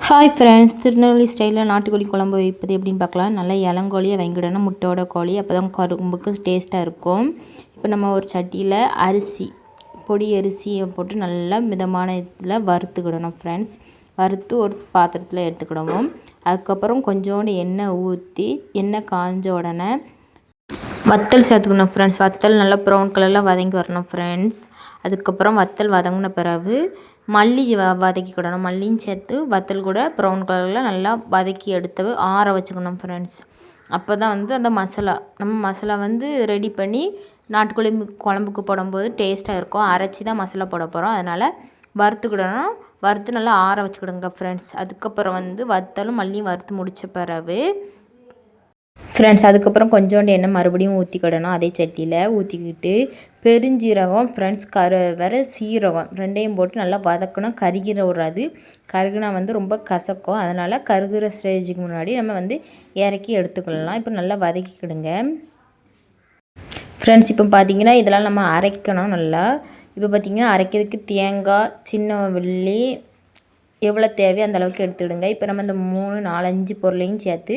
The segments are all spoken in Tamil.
ஹாய் ஃப்ரெண்ட்ஸ், திருநெல்வேலி ஸ்டைலில் நாட்டுக்கோழி குழம்பு வைப்பது எப்படின்னு பார்க்கலாம். நல்லா இளங்கோழியை வாங்கிடணும், முட்டையோட கோழி, அப்போ தான் குழம்புக்கு டேஸ்ட்டாக இருக்கும். இப்போ நம்ம ஒரு சட்டியில் பொடி அரிசியை போட்டு நல்லா மிதமான இதில் வறுத்துக்கிடணும் ஃப்ரெண்ட்ஸ். வறுத்து ஒரு பாத்திரத்தில் எடுத்துக்கிடுவோம். அதுக்கப்புறம் கொஞ்சோண்டு எண்ணெய் ஊற்றி, எண்ணெய் காஞ்ச உடனே வத்தல் சேர்த்துக்கணும் ஃப்ரெண்ட்ஸ். வத்தல் நல்லா ப்ரௌன் கலரில் வதங்கி வரணும் ஃப்ரெண்ட்ஸ். அதுக்கப்புறம் வத்தல் வதங்கின பிறகு மல்லி வதக்கிக்கிடணும். மல்லியும் சேர்த்து வத்தல் கூட ப்ரௌன் கலரில் நல்லா வதக்கி எடுத்து ஆற வச்சுக்கணும் ஃப்ரெண்ட்ஸ். அப்போ தான் அந்த மசாலா ரெடி பண்ணி நாட்டுக்கோழி குழம்புக்கு போடும்போது டேஸ்ட்டாக இருக்கும். அரைச்சி தான் மசாலா போட போகிறோம், அதனால் வறுத்துக்கிடணும். வறுத்து நல்லா ஆற வச்சுக்கிடுங்க ஃப்ரெண்ட்ஸ். அதுக்கப்புறம் வத்தலும் மல்லியும் வறுத்து முடித்த பிறகு ஃப்ரெண்ட்ஸ், அதுக்கப்புறம் கொஞ்சோண்டு எண்ணெய் மறுபடியும் ஊற்றிக்கிடணும். அதே சட்டியில் ஊற்றிக்கிட்டு பெருஞ்சீரகம் ஃப்ரெண்ட்ஸ், சீரகம் ரெண்டையும் போட்டு நல்லா வதக்கணும். கருகிற விடாது. கருகுனா ரொம்ப கசக்கும். அதனால் கருகிற ஸ்டேஜுக்கு முன்னாடி நம்ம இறக்கி எடுத்துக்கலாம். இப்போ நல்லா வதக்கிக்கிடுங்க ஃப்ரெண்ட்ஸ். இப்போ பார்த்திங்கன்னா இதெல்லாம் நம்ம அரைக்கணும் நல்லா. இப்போ பார்த்திங்கன்னா அரைக்கிறதுக்கு தேங்காய், சின்ன வெள்ளி எவ்வளோ தேவையோ அந்த அளவுக்கு எடுத்துக்கிடுங்க. இப்போ நம்ம இந்த 3, 4, 5 பொருளையும் சேர்த்து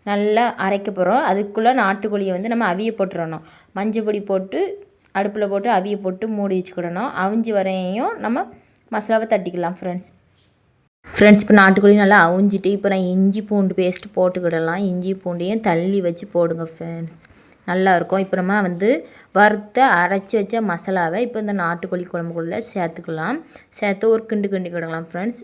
நல்லா அரைக்க போகிறோம். அதுக்குள்ளே நாட்டுக்கோழியை நம்ம அவிய போட்டுறணும். மஞ்சள் பொடி போட்டு அடுப்பில் போட்டு அவிய போட்டு மூடி வச்சுக்கிடணும். அவிஞ்சி வரையும் நம்ம மசாலாவை தட்டிக்கலாம் ஃப்ரெண்ட்ஸ். இப்போ நாட்டுக்கோழி நல்லா அவிஞ்சிட்டு இப்போ நான் இஞ்சி பூண்டு பேஸ்ட்டு போட்டுக்கிடலாம். இஞ்சி பூண்டையும் தள்ளி வச்சு போடுங்க ஃப்ரெண்ட்ஸ், நல்லாயிருக்கும். இப்போ நம்ம வறுத்த அரைச்சி வச்ச மசாலாவை இப்போ இந்த நாட்டுக்கோழி குழம்புக்குள்ளே சேர்த்துக்கலாம். சேர்த்து ஒரு கிண்டு கிண்டிக்கிடலாம் ஃப்ரெண்ட்ஸ்.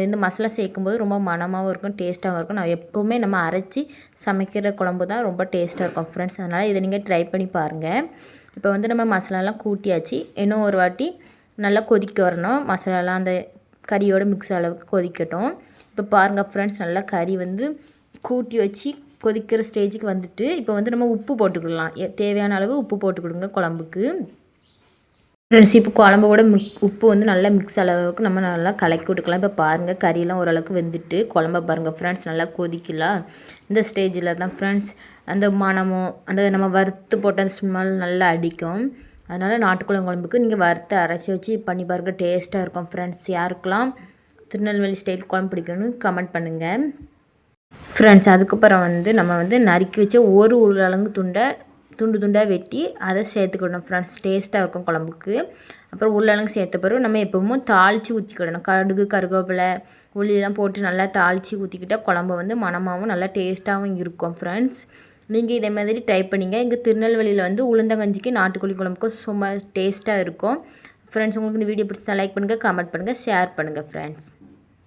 இந்த மசாலா சேர்க்கும்போது ரொம்ப மணமாகவும் இருக்கும், டேஸ்ட்டாகவும் இருக்கும். நான் எப்போவுமே நம்ம அரைச்சி சமைக்கிற குழம்பு தான் ரொம்ப டேஸ்ட்டாக இருக்கும் ஃப்ரெண்ட்ஸ். அதனால் இதை நீங்கள் ட்ரை பண்ணி பாருங்கள். இப்போ நம்ம மசாலாலாம் கூட்டியாச்சு. இன்னும் ஒரு வாட்டி நல்லா கொதிக்க வரணும். மசாலாலாம் அந்த கறியோடு மிக்ஸ் அளவுக்கு கொதிக்கட்டும். இப்போ பாருங்கள் ஃப்ரெண்ட்ஸ், நல்லா கறி கூட்டி வச்சு கொதிக்கிற ஸ்டேஜுக்கு வந்துட்டு இப்போ நம்ம உப்பு போட்டுக்கிடலாம். தேவையான அளவு உப்பு போட்டுக்கிடுங்க குழம்புக்கு ஃப்ரெண்ட்ஸ். இப்போ குழம்பு கூட உப்பு நல்லா மிக்ஸ் அளவுக்கு நம்ம நல்லா கலக்கி விட்டுக்கலாம். இப்போ பாருங்கள் கறியெல்லாம் ஓரளவுக்கு வெந்துட்டு குழம்ப பாருங்கள் ஃப்ரெண்ட்ஸ், நல்லா கொதிக்கலாம். இந்த ஸ்டேஜில் தான் ஃப்ரெண்ட்ஸ் அந்த மணமும் நம்ம வறுத்து போட்ட அந்த ஸ்மெல் நல்லா அடிக்கும். அதனால் நாட்டுக்கோழி குழம்புக்கு நீங்கள் வறுத்து அரைச்சி வச்சு பண்ணி பாருங்கள், டேஸ்ட்டாக இருக்கும் ஃப்ரெண்ட்ஸ். யாருக்கெல்லாம் திருநெல்வேலி ஸ்டைல் குழம்பு பிடிக்கும்னு கமெண்ட் பண்ணுங்கள் ஃப்ரெண்ட்ஸ். அதுக்கப்புறம் நம்ம நறுக்கி வச்ச ஒரு உருளைக்கிழங்கு துண்டாக வெட்டி அதை சேர்த்துக்கிடணும் ஃப்ரெண்ட்ஸ், டேஸ்ட்டாக இருக்கும் குழம்புக்கு. அப்புறம் உருளைக்கிழங்கு சேர்த்த பிறகு நம்ம எப்பவும் தாளித்து ஊற்றிக்கிடணும். கடுகு, கருவேப்பிலை, உள்ளிலாம் போட்டு நல்லா தாளித்து ஊற்றிக்கிட்டால் குழம்பு மணமாகவும் நல்லா டேஸ்ட்டாகவும் இருக்கும் ஃப்ரெண்ட்ஸ். நீங்கள் இதே மாதிரி ட்ரை பண்ணிங்க. இங்கே திருநெல்வேலியில் உளுந்தங்கஞ்சிக்கு நாட்டுக்கோழி குழம்புக்கும் சும்மா டேஸ்ட்டாக இருக்கும் ஃப்ரெண்ட்ஸ். உங்களுக்கு இந்த வீடியோ பிடிச்சா லைக் பண்ணுங்கள், கமெண்ட் பண்ணுங்கள், ஷேர் பண்ணுங்கள் ஃப்ரெண்ட்ஸ்.